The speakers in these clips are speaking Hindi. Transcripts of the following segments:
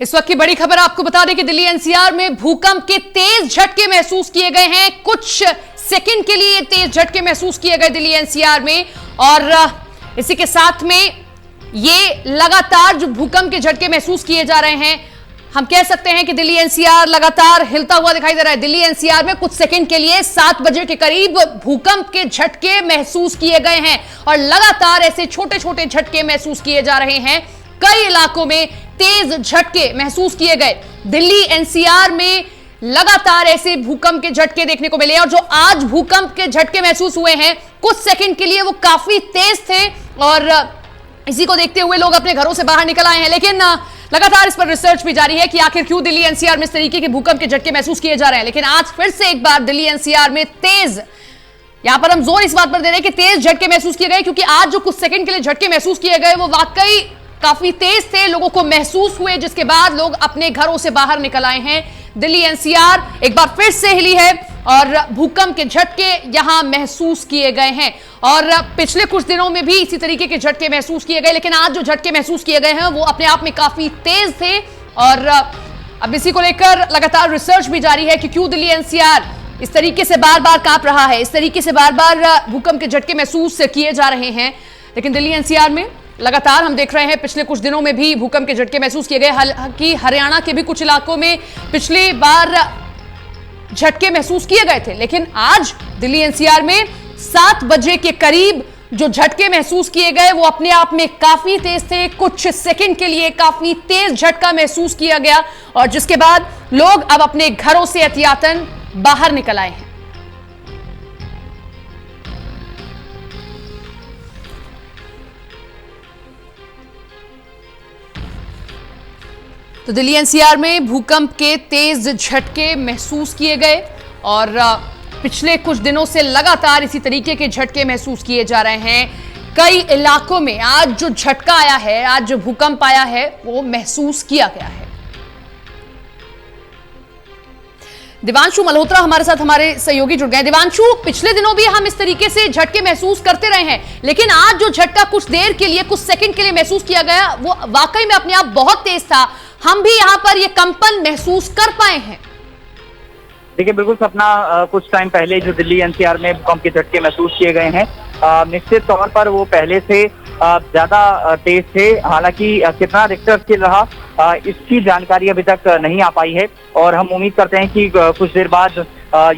इस वक्त की बड़ी खबर आपको बता दें कि दिल्ली एनसीआर में भूकंप के तेज झटके महसूस किए गए हैं। कुछ सेकंड के लिए तेज झटके महसूस किए गए दिल्ली एनसीआर में, और इसी के साथ में ये लगातार जो भूकंप के झटके महसूस किए जा रहे हैं, हम कह सकते हैं कि दिल्ली एनसीआर लगातार हिलता हुआ दिखाई दे रहा है। दिल्ली एनसीआर में कुछ सेकंड के लिए 7 बजे के करीब भूकंप के झटके महसूस किए गए हैं और लगातार ऐसे छोटे छोटे झटके महसूस किए जा रहे हैं। कई इलाकों में तेज झटके महसूस किए गए। दिल्ली एनसीआर में लगातार ऐसे भूकंप के झटके देखने को मिले, और जो आज भूकंप के झटके महसूस हुए हैं कुछ सेकंड के लिए वो काफी तेज थे, और इसी को देखते हुए लोग अपने घरों से बाहर निकल आए हैं। लेकिन लगातार इस पर रिसर्च भी जारी है कि आखिर क्यों दिल्ली एनसीआर में इस तरीके के भूकंप के झटके महसूस किए जा रहे हैं। लेकिन आज फिर से एक बार दिल्ली एनसीआर में तेज, यहां पर हम जोर इस बात पर दे रहे हैं कि तेज झटके महसूस किए गए, क्योंकि आज जो कुछ सेकंड के लिए झटके महसूस किए गए वो वाकई काफी तेज थे, लोगों को महसूस हुए, जिसके बाद लोग अपने घरों से बाहर निकल आए हैं। दिल्ली एनसीआर एक बार फिर से हिली है और भूकंप के झटके यहां महसूस किए गए हैं, और पिछले कुछ दिनों में भी इसी तरीके के झटके महसूस किए गए। लेकिन आज जो झटके महसूस किए गए हैं वो अपने आप में काफी तेज थे, और अब इसी को लेकर लगातार रिसर्च भी जारी है कि क्यों दिल्ली एनसीआर इस तरीके से बार बार कांप रहा है, इस तरीके से बार बार भूकंप के झटके महसूस किए जा रहे हैं। लेकिन दिल्ली एनसीआर में लगातार हम देख रहे हैं पिछले कुछ दिनों में भी भूकंप के झटके महसूस किए गए। हालांकि हरियाणा के भी कुछ इलाकों में पिछली बार झटके महसूस किए गए थे, लेकिन आज दिल्ली एनसीआर में 7 बजे के करीब जो झटके महसूस किए गए वो अपने आप में काफी तेज थे। कुछ सेकंड के लिए काफी तेज झटका महसूस किया गया, और जिसके बाद लोग अब अपने घरों से एहतियातन बाहर निकल आए हैं। तो दिल्ली एनसीआर में भूकंप के तेज झटके महसूस किए गए, और पिछले कुछ दिनों से लगातार इसी तरीके के झटके महसूस किए जा रहे हैं। कई इलाकों में आज जो झटका आया है, आज जो भूकंप आया है वो महसूस किया गया है। दिवांशु मल्होत्रा हमारे साथ, हमारे सहयोगी जुड़ गए। दिवांशु, पिछले दिनों भी हम इस तरीके से झटके महसूस करते रहे हैं, लेकिन आज जो झटका कुछ देर के लिए, कुछ सेकंड के लिए महसूस किया गया वो वाकई में अपने आप बहुत तेज था। हम भी यहाँ पर ये कंपन महसूस कर पाए हैं। देखिए, बिल्कुल सपना, कुछ टाइम पहले जो दिल्ली एनसीआर में भूकंप के झटके महसूस किए गए हैं, निश्चित तौर पर वो पहले से ज्यादा तेज थे। हालांकि कितना रिक्टर स्केल रहा इसकी जानकारी अभी तक नहीं आ पाई है, और हम उम्मीद करते हैं कि कुछ देर बाद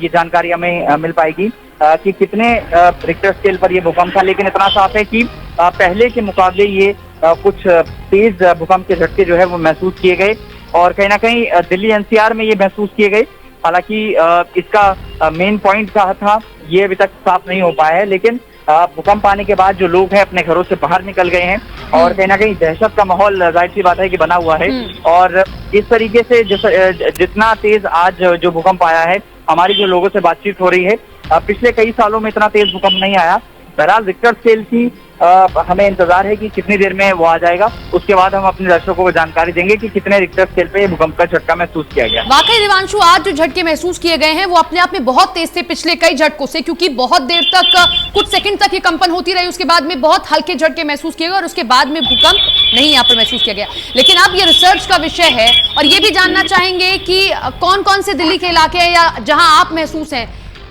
ये जानकारी हमें मिल पाएगी कि कितने रिक्टर स्केल पर ये भूकंप था। लेकिन इतना साफ है कि पहले के मुकाबले ये कुछ तेज भूकंप के झटके जो है वो महसूस किए गए, और कहीं ना कहीं दिल्ली एनसीआर में ये महसूस किए गए। हालांकि इसका मेन पॉइंट कहा था ये अभी तक साफ नहीं हो पाया है, लेकिन भूकंप आने के बाद जो लोग हैं अपने घरों से बाहर निकल गए हैं, और कहीं ना कहीं दहशत का माहौल जाहिर सी बात है कि बना हुआ है। और इस तरीके से जितना तेज आज जो भूकंप आया है, हमारी जो लोगों से बातचीत हो रही है, पिछले कई सालों में इतना तेज भूकंप नहीं आया। बहरहाल रिक्टर स्केल की हमें इंतजार है कि कितनी देर में वो आ जाएगा, उसके बाद हम अपने दर्शकों को जानकारी देंगे कि कितने रिक्टर स्केल पे भूकंप का झटका महसूस किया गया। वाकई दिवांशु, आज जो झटके महसूस किए गए हैं वो अपने आप में बहुत तेज थे पिछले कई झटकों से, क्योंकि बहुत देर तक, कुछ सेकंड तक ये कंपन होती रही, उसके बाद में बहुत हल्के झटके महसूस किए गए, और उसके बाद में भूकंप नहीं यहाँ पर महसूस किया गया। लेकिन अब ये रिसर्च का विषय है, और ये भी जानना चाहेंगे कि कौन कौन से दिल्ली के इलाके हैं या जहां आप महसूस हैं,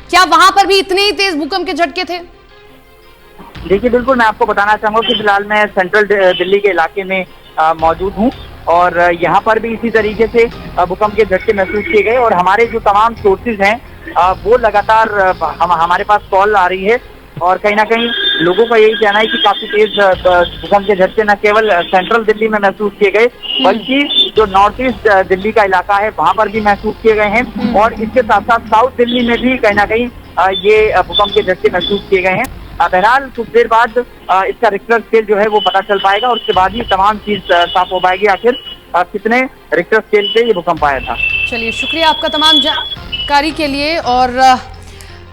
क्या वहां पर भी इतने ही तेज भूकंप के झटके थे? देखिए, बिल्कुल मैं आपको बताना चाहूंगा कि फिलहाल मैं सेंट्रल दिल्ली के इलाके में मौजूद हूं, और यहाँ पर भी इसी तरीके से भूकंप के झटके महसूस किए गए, और हमारे जो तमाम सोर्सेज हैं वो लगातार हमारे पास कॉल आ रही है, और कहीं ना कहीं लोगों का यही कहना है कि काफी तेज भूकंप के झटके न केवल सेंट्रल दिल्ली में महसूस किए गए, बल्कि जो नॉर्थ ईस्ट दिल्ली का इलाका है वहां पर भी महसूस किए गए हैं, और इसके साथ साथ साउथ दिल्ली में भी कहीं ना कहीं ये भूकंप के झटके महसूस किए गए हैं। बहरहाल कुछ देर बाद इसका रिक्टर स्केल जो है वो पता चल पाएगा, और उसके बाद ही तमाम चीज साफ हो पाएगी आखिर कितने रिक्टर स्केल पे ये भूकंप आया था। चलिए, शुक्रिया आपका तमाम जानकारी के लिए, और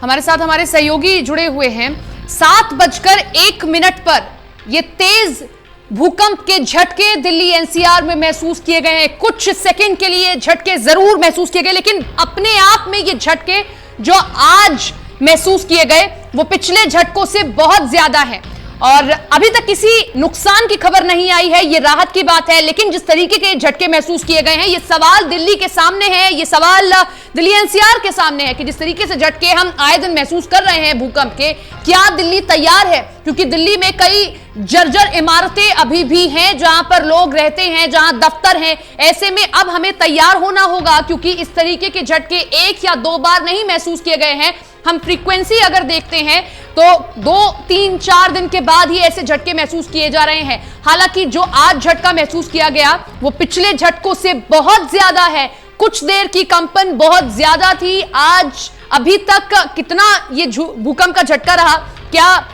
हमारे साथ हमारे सहयोगी जुड़े हुए हैं। 7:01 पर ये तेज भूकंप के झटके दिल्ली एनसीआर में महसूस किए गए हैं। कुछ सेकंड के लिए झटके जरूर महसूस किए गए, लेकिन अपने आप में ये झटके जो आज महसूस किए गए वो पिछले झटकों से बहुत ज्यादा है, और अभी तक किसी नुकसान की खबर नहीं आई है, ये राहत की बात है। लेकिन जिस तरीके के झटके महसूस किए गए हैं, ये सवाल दिल्ली के सामने है, ये सवाल दिल्ली एनसीआर के सामने है कि जिस तरीके से झटके हम आए दिन महसूस कर रहे हैं भूकंप के, क्या दिल्ली तैयार है? क्योंकि दिल्ली में कई जर्जर इमारतें अभी भी हैं जहां पर लोग रहते हैं, जहां दफ्तर हैं। ऐसे में अब हमें तैयार होना होगा, क्योंकि इस तरीके के झटके एक या दो बार नहीं महसूस किए गए हैं। हम फ्रीक्वेंसी अगर देखते हैं तो 2, 3, 4 दिन के बाद ही ऐसे झटके महसूस किए जा रहे हैं। हालांकि जो आज झटका महसूस किया गया वो पिछले झटकों से बहुत ज्यादा है। कुछ देर की कंपन बहुत ज्यादा थी। आज अभी तक कितना ये भूकंप का झटका रहा, क्या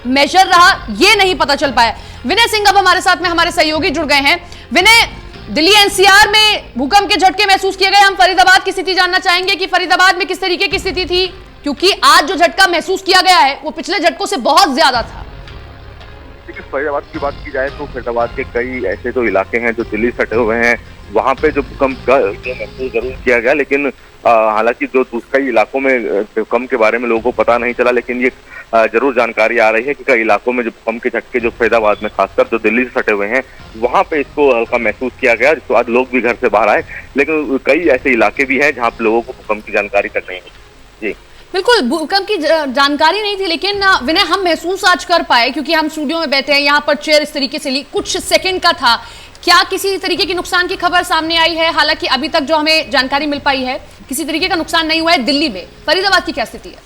मेजर रहा, ये नहीं पता चल पाया। विनय सिंह अब हमारे साथ में हमारे सहयोगी जुड़ गए हैं। विनय, दिल्ली एनसीआर में भूकंप के झटके महसूस किए गए। हम फरीदाबाद की स्थिति जानना चाहेंगे कि फरीदाबाद में किस तरीके की स्थिति थी, क्योंकि आज जो झटका महसूस किया गया है वो पिछले झटकों से बहुत ज्यादा था। देखिए, फरीदाबाद की बात की जाए तो फरीदाबाद के कई ऐसे तो इलाके हैं जो दिल्ली सटे हुए हैं, वहां पे जो भूकंप का महसूस जरूर किया गया। लेकिन हालांकि जो कई इलाकों में भूकंप के बारे में लोगों को पता नहीं चला, लेकिन ये जरूर जानकारी आ रही है कि कई इलाकों में जो भूकंप के झटके जो फरीदाबाद में खासकर जो दिल्ली से सटे हुए हैं वहां पे इसको हल्का महसूस किया गया, जिसके बाद लोग भी घर से बाहर आए। लेकिन कई ऐसे इलाके भी हैं जहाँ पे लोगों को भूकंप की जानकारी तक नहीं है। जी बिल्कुल, भूकंप की जानकारी नहीं थी, लेकिन विनय हम महसूस आज कर पाए क्योंकि हम स्टूडियो में बैठे हैं, यहाँ पर चेयर इस तरीके से ली, कुछ सेकंड का था। क्या किसी तरीके की नुकसान की खबर सामने आई है? हालांकि अभी तक जो हमें जानकारी मिल पाई है किसी तरीके का नुकसान नहीं हुआ है दिल्ली में। फरीदाबाद की क्या स्थिति है?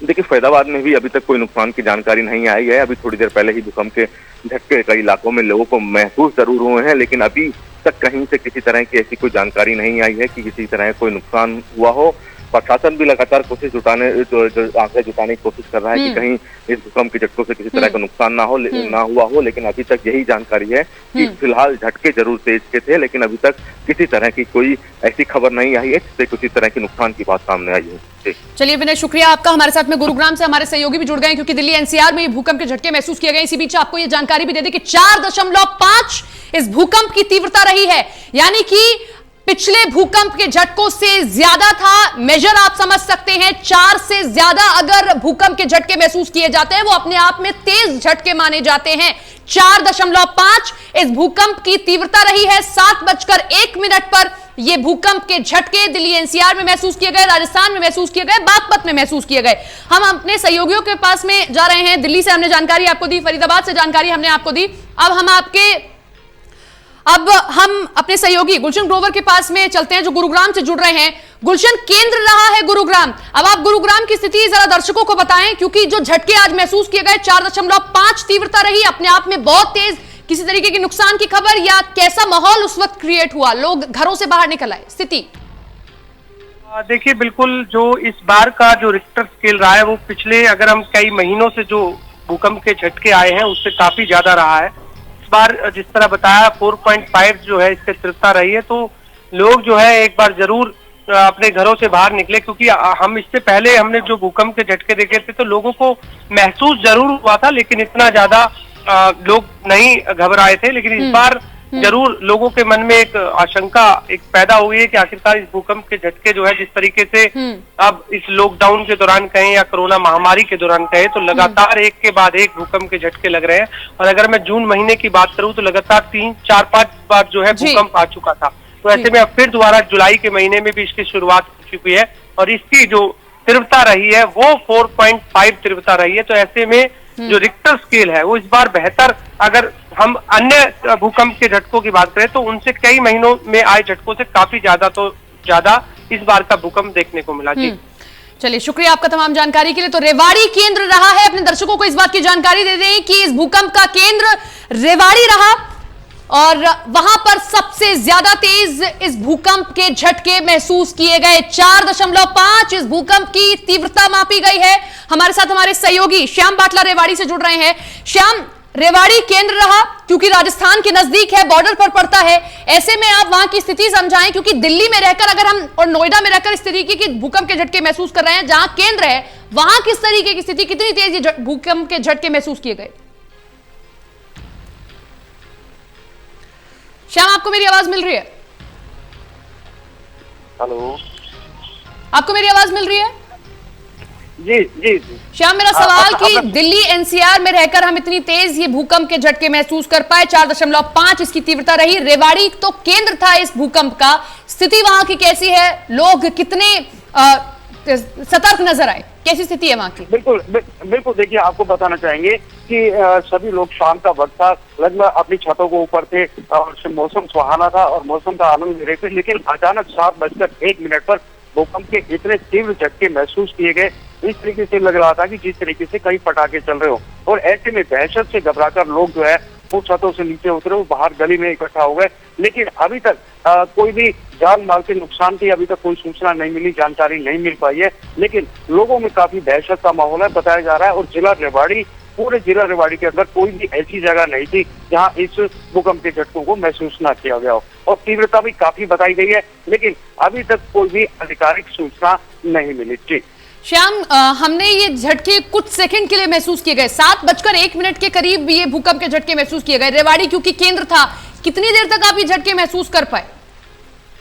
देखिए, फरीदाबाद में भी अभी तक कोई नुकसान की जानकारी नहीं आई है। अभी थोड़ी देर पहले ही भूकंप के झटके कई इलाकों में लोगों को महसूस जरूर हुए हैं, लेकिन अभी तक कहीं से किसी तरह की ऐसी कोई जानकारी नहीं आई है कि किसी तरह कोई नुकसान हुआ हो। प्रशासन भी लगातार कोशिश आंकड़े जुटाने की कोशिश कर रहा है कि कहीं इस भूकंप के झटकों से किसी तरह का नुकसान ना हुआ हो। लेकिन अभी तक यही जानकारी है कि फिलहाल झटके जरूर तेज के थे, लेकिन अभी तक किसी तरह की कोई ऐसी खबर नहीं आई है जिससे किसी तरह की नुकसान की बात सामने आई है। चलिए विनय, शुक्रिया आपका। हमारे साथ में गुरुग्राम से हमारे सहयोगी भी जुड़ गए, क्योंकि दिल्ली एनसीआर में भूकंप के झटके महसूस किए गए। इसी बीच आपको ये जानकारी भी दे दें कि 4.5 इस भूकंप की तीव्रता रही है, यानी कि पिछले भूकंप के झटकों से ज्यादा था। मेजर आप समझ सकते हैं, 4 से ज्यादा अगर भूकंप के झटके महसूस किए जाते हैं वो अपने आप में तेज झटके माने जाते हैं। 4.5 इस भूकंप की तीव्रता रही है। 7:01 पर ये भूकंप के झटके दिल्ली एनसीआर में महसूस किए गए, राजस्थान में महसूस किए गए, बागपत में महसूस किए गए। हम अपने सहयोगियों के पास में जा रहे हैं। दिल्ली से हमने जानकारी आपको दी, फरीदाबाद से जानकारी हमने आपको दी। अब हम अपने सहयोगी गुलशन ग्रोवर के पास में चलते हैं जो गुरुग्राम से जुड़ रहे हैं। गुलशन, केंद्र रहा है गुरुग्राम, अब आप गुरुग्राम की स्थिति जरा दर्शकों को बताएं, क्योंकि जो झटके आज महसूस किए गए 4.5 तीव्रता रही, अपने आप में बहुत तेज। किसी तरीके की नुकसान की खबर या कैसा माहौल उस वक्त क्रिएट हुआ, लोग घरों से बाहर निकल आए, स्थिति? देखिए, बिल्कुल जो इस बार का जो रिक्टर स्केल रहा है वो पिछले अगर हम कई महीनों से जो भूकंप के झटके आए हैं उससे काफी ज्यादा रहा है। इस बार जिस तरह बताया 4.5 जो है इसकी तीव्रता रही है, तो लोग जो है एक बार जरूर अपने घरों से बाहर निकले, क्योंकि हम इससे पहले हमने जो भूकंप के झटके देखे थे तो लोगों को महसूस जरूर हुआ था, लेकिन इतना ज्यादा लोग नहीं घबराए थे। लेकिन इस बार जरूर लोगों के मन में एक आशंका एक पैदा हुई है कि आखिरकार इस भूकंप के झटके जो है जिस तरीके से अब इस लॉकडाउन के दौरान कहें या कोरोना महामारी के दौरान कहें तो लगातार एक के बाद एक भूकंप के झटके लग रहे हैं। और अगर मैं जून महीने की बात करूं तो लगातार 3, 4, 5 बार जो है भूकंप आ चुका था। तो ऐसे में अब फिर दोबारा जुलाई के महीने में भी इसकी शुरुआत हो चुकी है और इसकी जो तीव्रता रही है वो 4.5 तीव्रता रही है। तो ऐसे में जो रिक्टर स्केल है वो इस बार बेहतर, अगर हम अन्य भूकंप के झटकों की बात करें तो उनसे कई महीनों में आए झटकों से काफी ज्यादा इस बार का भूकंप देखने को मिला। जी चलिए, शुक्रिया आपका तमाम जानकारी के लिए। तो रेवाड़ी केंद्र रहा है, अपने दर्शकों को इस बात की जानकारी दे दें कि इस भूकंप का केंद्र रेवाड़ी रहा और वहां पर सबसे ज्यादा तेज इस भूकंप के झटके महसूस किए गए। 4.5 इस भूकंप की तीव्रता मापी गई है। हमारे साथ हमारे सहयोगी श्याम बाटला रेवाड़ी से जुड़ रहे हैं। श्याम, रेवाड़ी केंद्र रहा क्योंकि राजस्थान के नजदीक है, बॉर्डर पर पड़ता है, ऐसे में आप वहां की स्थिति समझाएं, क्योंकि दिल्ली में रहकर अगर हम और नोएडा में रहकर इस तरीके के भूकंप के झटके महसूस कर रहे हैं, जहां केंद्र है वहां किस तरीके की स्थिति, कितनी तेज ये भूकंप के झटके महसूस किए गए? श्याम, आपको मेरी आवाज मिल रही है? हेलो, आपको मेरी आवाज मिल रही है? जी जी श्याम, मेरा सवाल कि दिल्ली एनसीआर में रहकर हम इतनी तेज ये भूकंप के झटके महसूस कर पाए, 4.5 इसकी तीव्रता रही। रेवाड़ी तो केंद्र था इस भूकंप का, स्थिति वहां की कैसी है? लोग कितने सतर्क नजर आए? कैसी स्थिति है वहां की? बिल्कुल बिल्कुल, देखिए आपको बताना चाहेंगे कि सभी लोग शाम का वक्त था, लगभग अपनी छतों को ऊपर थे और मौसम सुहाना था और मौसम का आनंद ले रहे थे, लेकिन अचानक 7:01 पर भूकंप के इतने तीव्र झटके महसूस किए गए। इस तरीके से लग रहा था कि जिस तरीके से कई पटाखे चल रहे हो, और ऐसे में दहशत से घबराकर लोग जो है वो छतों से नीचे उतरे, वो बाहर गली में इकट्ठा हो गए। लेकिन अभी तक कोई भी जान माल के नुकसान की अभी तक कोई सूचना नहीं मिली, जानकारी नहीं मिल पाई है, लेकिन लोगों में काफी दहशत का माहौल है बताया जा रहा है। और पूरे जिला रेवाड़ी के अंदर कोई भी ऐसी जगह नहीं थी जहां इस भूकंप के झटकों को महसूस न किया गया हो, और तीव्रता भी काफी बताई गई है, लेकिन अभी तक कोई भी आधिकारिक सूचना नहीं मिली। जी श्याम, हमने ये झटके कुछ सेकंड के लिए महसूस किए गए, 7:01 के करीब ये भूकंप के झटके महसूस किए गए। रेवाड़ी क्योंकि केंद्र था, कितनी देर तक आप ये झटके महसूस कर पाए?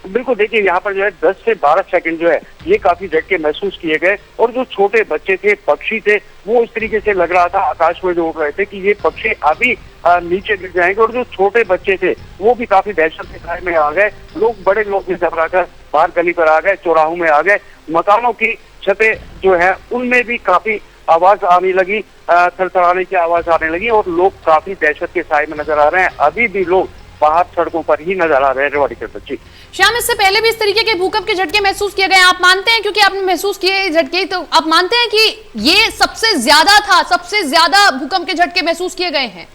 बिल्कुल, देखिए यहाँ पर जो है 10 से 12 सेकंड जो है ये काफी झटके महसूस किए गए, और जो छोटे बच्चे थे, पक्षी थे, वो इस तरीके से लग रहा था आकाश में जो उड़ रहे थे कि ये पक्षी अभी नीचे गिर जाएंगे, और जो छोटे बच्चे थे वो भी काफी दहशत के साए में आ गए। बड़े लोग भी घबराकर बाहर गली पर आ गए, चौराहों में आ गए। मकानों की छतें जो है उनमें भी काफी आवाज आने लगी, थरथराने की आवाज आने लगी, और लोग काफी दहशत के साए में नजर आ रहे हैं। अभी भी लोग बाहर सड़कों पर ही नजर आ रहे हैं रेवाड़ी के बच्चे। श्याम, इससे पहले भी इस तरीके के भूकंप के झटके महसूस किए गए, आप मानते हैं, क्योंकि आपने महसूस किए झटके, तो आप मानते हैं कि ये सबसे ज्यादा था, सबसे ज्यादा भूकंप के झटके महसूस किए गए हैं?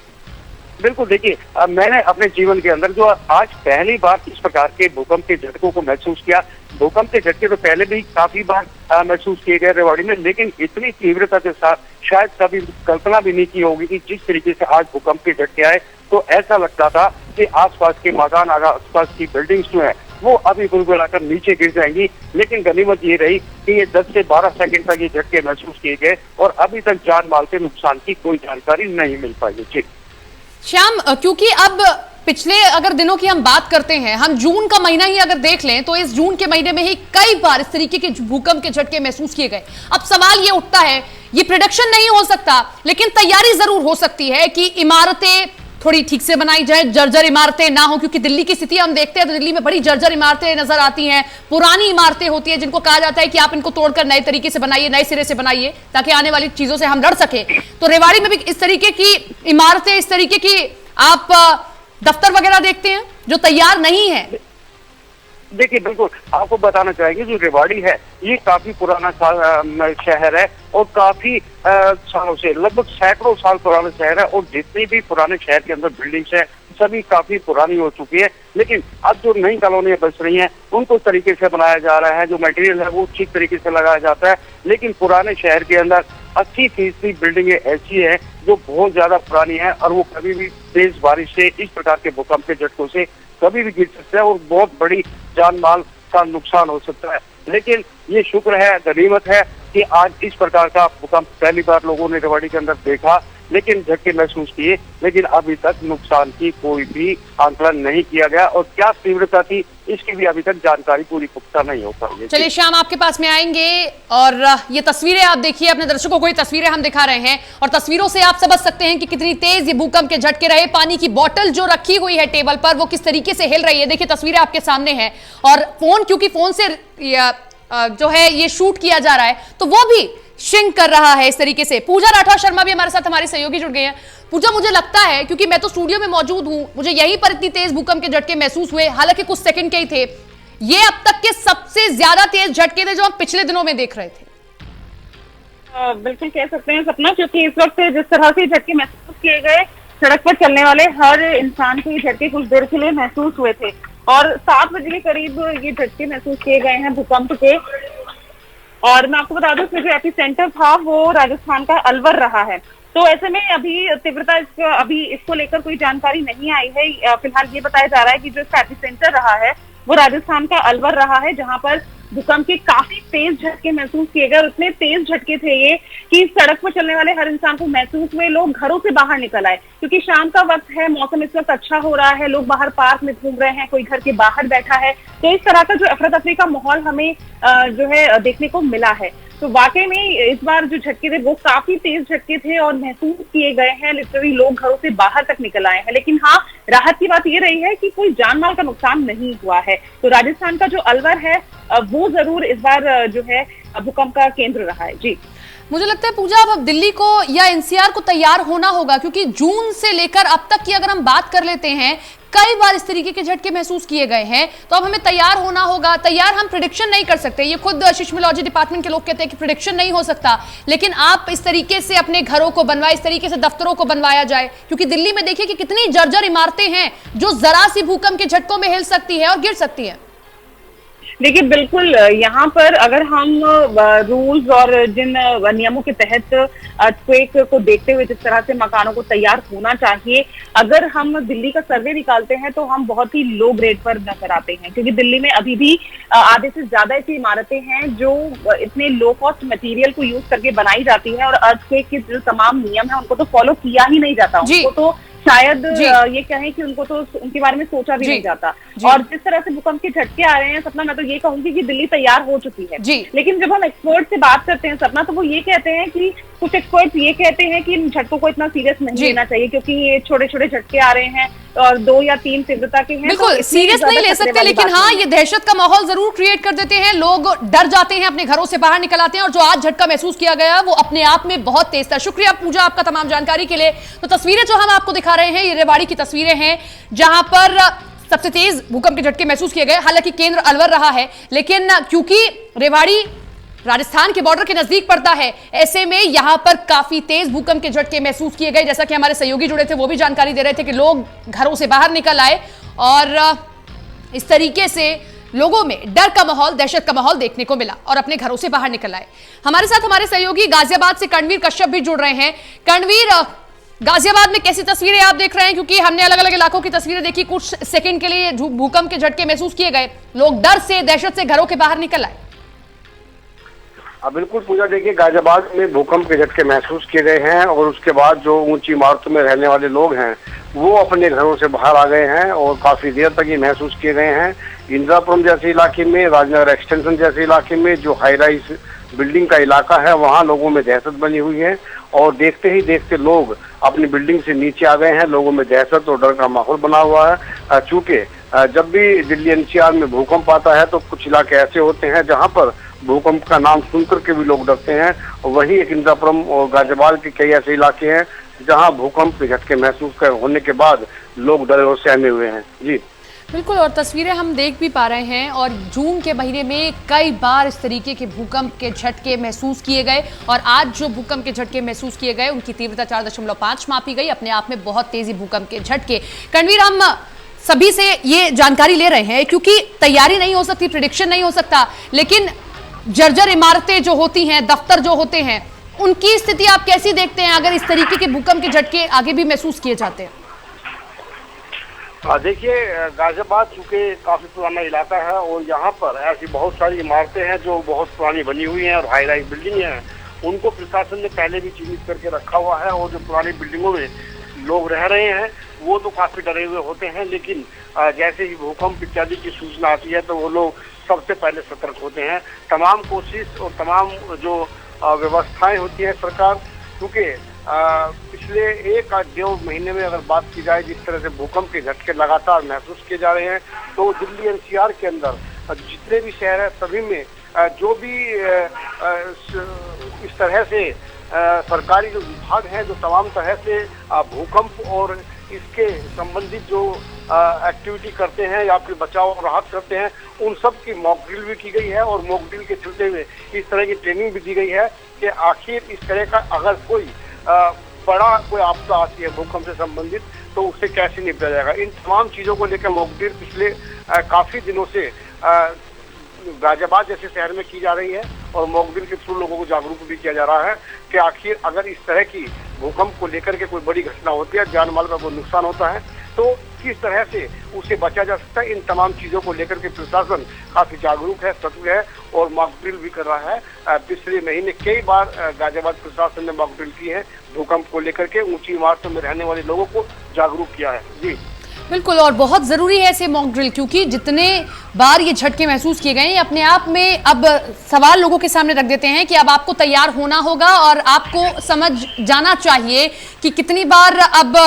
बिल्कुल, देखिए मैंने अपने जीवन के अंदर जो आज पहली बार इस प्रकार के भूकंप के झटकों को महसूस किया। भूकंप के झटके तो पहले भी काफी बार महसूस किए गए रेवाड़ी में, लेकिन इतनी तीव्रता के साथ शायद कभी कल्पना भी नहीं की होगी कि जिस तरीके से आज भूकंप के झटके आए, तो ऐसा लगता था कि आसपास के मकान, आसपास की बिल्डिंग्स जो है वो अभी बुलबुलाकर नीचे गिर जाएंगी। लेकिन गनीमत ये रही कि ये 10 से 12 सेकंड तक ये झटके महसूस किए गए, और अभी तक जान माल के नुकसान की कोई जानकारी नहीं मिल पाई है। जी श्याम, क्योंकि अब पिछले अगर दिनों की हम बात करते हैं, हम जून का महीना ही अगर देख लें, तो इस जून के महीने में ही कई बार इस तरीके के भूकंप के झटके महसूस किए गए। अब सवाल ये उठता है, ये प्रेडिक्शन नहीं हो सकता, लेकिन तैयारी जरूर हो सकती है कि इमारतें थोड़ी ठीक से बनाई जाए, जर्जर इमारतें ना हो, क्योंकि दिल्ली की स्थिति हम देखते हैं तो दिल्ली में बड़ी जर्जर इमारतें नजर आती हैं, पुरानी इमारतें होती हैं जिनको कहा जाता है कि आप इनको तोड़कर नए तरीके से बनाइए, नए सिरे से बनाइए, ताकि आने वाली चीजों से हम लड़ सके। तो रेवाड़ी में भी इस तरीके की इमारतें, इस तरीके की आप दफ्तर वगैरह देखते हैं जो तैयार नहीं है? देखिए, बिल्कुल आपको बताना चाहेंगे, जो रेवाड़ी है ये काफी पुराना शहर है, और काफी सालों से, लगभग सैकड़ों साल पुराना शहर है, और जितनी भी पुराने शहर के अंदर बिल्डिंग्स है सभी काफी पुरानी हो चुकी है। लेकिन अब जो नई कॉलोनियां बस रही हैं उनको तरीके से बनाया जा रहा है, जो मटेरियल है वो ठीक तरीके से लगाया जाता है। लेकिन पुराने शहर के अंदर 80% बिल्डिंगें ऐसी है जो बहुत ज्यादा पुरानी है, और वो कभी भी तेज बारिश से, इस प्रकार के भूकंप के झटकों से कभी भी गिर सकता है, और बहुत बड़ी जान माल का नुकसान हो सकता है। लेकिन ये शुक्र है, गनीमत है कि आज इस प्रकार का भूकंप पहली बार लोगों ने रेवाड़ी के अंदर देखा, लेकिन झटके महसूस किए, लेकिन अभी तक नुकसान की कोई भी आंकलन नहीं किया गया, और क्या तीव्रता थी इसकी भी अभी तक जानकारी पूरी पुख्ता नहीं हो पाई है। चलिए श्याम, आपके पास में आएंगे, और ये तस्वीरें आप देखिए, अपने दर्शकों को ये तस्वीरें हम दिखा रहे हैं, और तस्वीरों से आप समझ सकते हैं कि कितनी तेज ये भूकंप के झटके रहे। पानी की बोतल जो रखी हुई है टेबल पर वो किस तरीके से हिल रही है, देखिए तस्वीरें आपके सामने हैं। और फोन, क्योंकि फोन से जो है ये शूट किया जा रहा है, तो वो भी शिंक कर रहा है इस तरीके से। पूजा राठौर शर्मा भी हमारे साथ, हमारे सहयोगी जुड़ गए हैं। पूजा, मुझे लगता है, क्योंकि मैं तो स्टूडियो में मौजूद हूं, मुझे यहीं पर इतनी तेज भूकंप के झटके महसूस हुए, हालांकि कुछ सेकंड के ही थे, ये अब तक के सबसे ज्यादा तेज झटके थे जो हम पिछले दिनों में देख रहे थे। बिल्कुल कह सकते हैं सपना, क्योंकि इस वक्त जिस तरह से झटके महसूस किए गए, सड़क पर चलने वाले हर इंसान को ये झटके कुछ देर के लिए महसूस हुए थे, और 7 बजे के करीब ये झटके महसूस किए गए हैं भूकंप के। और मैं आपको बता दूं, इसमें जो एपिसेंटर था वो राजस्थान का अलवर रहा है। तो ऐसे में अभी तीव्रता अभी इसको लेकर कोई जानकारी नहीं आई है। फिलहाल ये बताया जा रहा है कि जो इसका एपिसेंटर रहा है वो राजस्थान का अलवर रहा है, जहां पर भूकंप के काफी तेज झटके महसूस किए गए, और इतने तेज झटके थे ये कि सड़क पर चलने वाले हर इंसान को महसूस हुए। लोग घरों से बाहर निकल आए, क्योंकि शाम का वक्त है, मौसम इस वक्त अच्छा हो रहा है, लोग बाहर पार्क में घूम रहे हैं, कोई घर के बाहर बैठा है। तो इस तरह का जो अफरा तफरी का माहौल हमें जो है देखने को मिला है। तो वाकई में इस बार जो झटके थे वो काफी तेज झटके थे और महसूस किए गए हैं। लिटरली लोग घरों से बाहर तक निकल आए हैं। लेकिन हाँ, राहत की बात ये रही है कि कोई जान माल का नुकसान नहीं हुआ है। तो राजस्थान का जो अलवर है वो जरूर इस बार जो है भूकंप का केंद्र रहा है। जी, मुझे लगता है पूजा अब दिल्ली को या एनसीआर को तैयार होना होगा, क्योंकि जून से लेकर अब तक की अगर हम बात कर लेते हैं, कई बार इस तरीके के झटके महसूस किए गए हैं। तो अब हमें तैयार होना होगा। तैयार हम प्रेडिक्शन नहीं कर सकते, ये खुद सिस्मोलॉजी डिपार्टमेंट के लोग कहते हैं कि प्रेडिक्शन नहीं हो सकता, लेकिन आप इस तरीके से अपने घरों को बनवाए, इस तरीके से दफ्तरों को बनवाया जाए। क्योंकि दिल्ली में देखिए कि कितनी जर्जर इमारतें हैं जो जरा सी भूकंप के झटकों में हिल सकती है और गिर सकती है। देखिए बिल्कुल, यहाँ पर अगर हम रूल्स और जिन नियमों के तहत अर्थक्वेक को देखते हुए जिस तरह से मकानों को तैयार होना चाहिए, अगर हम दिल्ली का सर्वे निकालते हैं तो हम बहुत ही लो ग्रेड पर नजर आते हैं। क्योंकि दिल्ली में अभी भी आधे से ज्यादा ऐसी इमारतें हैं जो इतने लो कॉस्ट मटेरियल को यूज करके बनाई जाती है और अर्थक्वेक के जो तमाम नियम है उनको तो फॉलो किया ही नहीं जाता। उनको तो शायद ये कहें कि उनको तो उनके बारे में सोचा भी नहीं जाता। और जिस तरह से भूकंप के झटके आ रहे हैं सपना, मैं तो ये कहूंगी कि दिल्ली तैयार हो चुकी है। लेकिन जब हम एक्सपर्ट से बात करते हैं सपना, तो वो ये कहते हैं कि कुछ एक्सपर्ट ये कहते हैं कि इन झटकों को इतना सीरियस नहीं लेना चाहिए, क्योंकि ये छोटे छोटे झटके आ रहे हैं और 2 या 3 तीव्रता के हैं। बिल्कुल तो सीरियस नहीं ले सकते, लेकिन हाँ, ये दहशत का माहौल जरूर क्रिएट कर देते हैं। लोग डर जाते हैं, अपने घरों से बाहर निकल आते हैं। और जो आज झटका महसूस किया गया वो अपने आप में बहुत तेज था। शुक्रिया पूजा आपका तमाम जानकारी के लिए। तो तस्वीरें जो हम आपको दिखा रहे हैं, ये रेवाड़ी की तस्वीरें हैं जहां पर सबसे तेज भूकंप के झटके महसूस किए गए। हालांकि केंद्र अलवर रहा है, लेकिन क्योंकि रेवाड़ी राजस्थान के बॉर्डर के नजदीक पड़ता है, ऐसे में यहां पर काफी तेज भूकंप के झटके महसूस किए गए। जैसा कि हमारे सहयोगी जुड़े थे वो भी जानकारी दे रहे थे कि लोग घरों से बाहर निकल आए और इस तरीके से लोगों में डर का माहौल, दहशत का माहौल देखने को मिला और अपने घरों से बाहर निकल आए। हमारे साथ हमारे सहयोगी गाजियाबाद से करणवीर कश्यप भी जुड़ रहे हैं। करणवीर, गाजियाबाद में कैसी तस्वीरें आप देख रहे हैं? क्योंकि हमने अलग अलग इलाकों की तस्वीरें देखी, कुछ सेकंड के लिए भूकंप के झटके महसूस किए गए, लोग डर से, दहशत से घरों के बाहर निकल आए। बिल्कुल पूजा, देखिए गाजियाबाद में भूकंप के झटके महसूस किए गए हैं और उसके बाद जो ऊंची इमारतों में रहने वाले लोग हैं वो अपने घरों से बाहर आ गए हैं और काफी देर तक ये महसूस किए गए हैं। इंदिरापुरम जैसे इलाके में, राजनगर एक्सटेंशन जैसे इलाके में जो हाई राइज बिल्डिंग का इलाका है, वहाँ लोगों में दहशत बनी हुई है और देखते ही देखते लोग अपनी बिल्डिंग से नीचे आ गए हैं। लोगों में दहशत और डर का माहौल बना हुआ है। चूंकि जब भी दिल्ली एनसीआर में भूकंप आता है तो कुछ इलाके ऐसे होते हैं जहाँ पर भूकंप का नाम सुनकर के भी लोग डरते हैं। वही एक इंदिरापुरम और गाजियाबाद के कई ऐसे इलाके हैं जहां भूकंप के झटके महसूस होने के बाद लोग डरे और सहमे हुए हैं। जी बिल्कुल, और तस्वीरें हम देख भी पा रहे हैं। और जून के महीने में कई बार इस तरीके के भूकंप के झटके महसूस किए गए और आज जो भूकंप के झटके महसूस किए गए उनकी तीव्रता 4.5 मापी गई। अपने आप में बहुत तेजी भूकंप के झटके। करणवीर, हम सभी से ये जानकारी ले रहे हैं क्योंकि तैयारी नहीं हो सकती, प्रेडिक्शन नहीं हो सकता, लेकिन जर्जर इमारतें जो होती हैं, दफ्तर जो होते हैं, उनकी स्थिति आप कैसी देखते हैं अगर इस तरीके के भूकंप के झटके आगे भी महसूस किए जाते हैं? देखिए गाजियाबाद चूंकि काफी पुराना इलाका है और यहाँ पर ऐसी बहुत सारी इमारतें हैं जो बहुत पुरानी बनी हुई हैं और हाई राइज बिल्डिंग हैं। उनको प्रशासन ने पहले भी चिन्हित करके रखा हुआ है और जो पुरानी बिल्डिंगों में लोग रह रहे हैं वो तो काफी डरे हुए होते हैं। लेकिन जैसे ही भूकंप इत्यादि की सूचना आती है तो वो लोग सबसे पहले सतर्क होते हैं। तमाम कोशिश और तमाम जो व्यवस्थाएं होती हैं सरकार, क्योंकि पिछले 1-1.5 महीने में अगर बात की जाए जिस तरह से भूकंप के झटके लगातार महसूस किए जा रहे हैं, तो दिल्ली एनसीआर के अंदर जितने भी शहर हैं सभी में जो भी इस तरह से सरकारी जो विभाग हैं जो तमाम तरह से भूकंप और इसके संबंधित जो एक्टिविटी करते हैं या फिर बचाव और राहत करते हैं, उन सब की मॉक ड्रिल भी की गई है और मॉक ड्रिल के चलते हुए इस तरह की ट्रेनिंग भी दी गई है कि आखिर इस तरह का अगर कोई बड़ा कोई आपदा आती है भूकंप से संबंधित तो उससे कैसे निपटा जाएगा। इन तमाम चीज़ों को लेकर मॉक ड्रिल पिछले काफ़ी दिनों से गाजियाबाद जैसे शहर में की जा रही है और मॉक ड्रिल के थ्रू लोगों को जागरूक भी किया जा रहा है कि आखिर अगर इस तरह की भूकंप को लेकर के कोई बड़ी घटना होती है, जान माल का कोई नुकसान होता है, तो किस तरह से उसे बचा जा सकता है। इन तमाम चीज़ों को लेकर के प्रशासन काफ़ी जागरूक है, सतर्क है और मॉक ड्रिल भी कर रहा है। पिछले महीने कई बार गाजियाबाद प्रशासन ने मॉक ड्रिल की है भूकंप को लेकर के, ऊंची इमारतों में रहने वाले लोगों को जागरूक किया है। जी बिल्कुल, और बहुत जरूरी है ऐसे मॉक ड्रिल, क्योंकि जितने बार ये झटके महसूस किए गए हैं, अपने आप में अब सवाल लोगों के सामने रख देते हैं कि अब आपको तैयार होना होगा और आपको समझ जाना चाहिए कि कितनी बार अब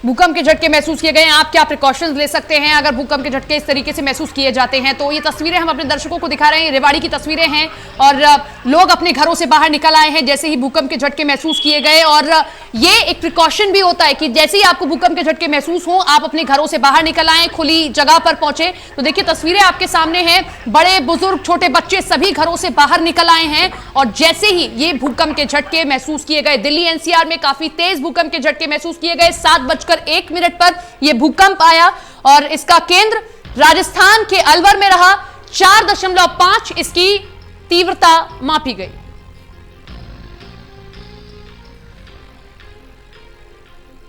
भूकंप के झटके महसूस किए गए हैं, आप क्या प्रिकॉशंस ले सकते हैं अगर भूकंप के झटके इस तरीके से महसूस किए जाते हैं। तो ये तस्वीरें हम अपने दर्शकों को दिखा रहे हैं, रेवाड़ी की तस्वीरें हैं, और लोग अपने घरों से बाहर निकल आए हैं जैसे ही भूकंप के झटके महसूस किए गए। और ये एक प्रिकॉशन भी होता है कि जैसे ही आपको भूकंप के झटके महसूस हो, आप अपने घरों से बाहर निकल आए, खुली जगह पर पहुंचे। तो देखिए तस्वीरें आपके सामने हैं, बड़े बुजुर्ग छोटे बच्चे सभी घरों से बाहर निकल आए हैं। और जैसे ही ये भूकंप के झटके महसूस किए गए, दिल्ली एनसीआर में काफी तेज भूकंप के झटके महसूस किए गए। 7:01 पर यह भूकंप आया और इसका केंद्र राजस्थान के अलवर में रहा। 4.5 इसकी तीव्रता मापी गई।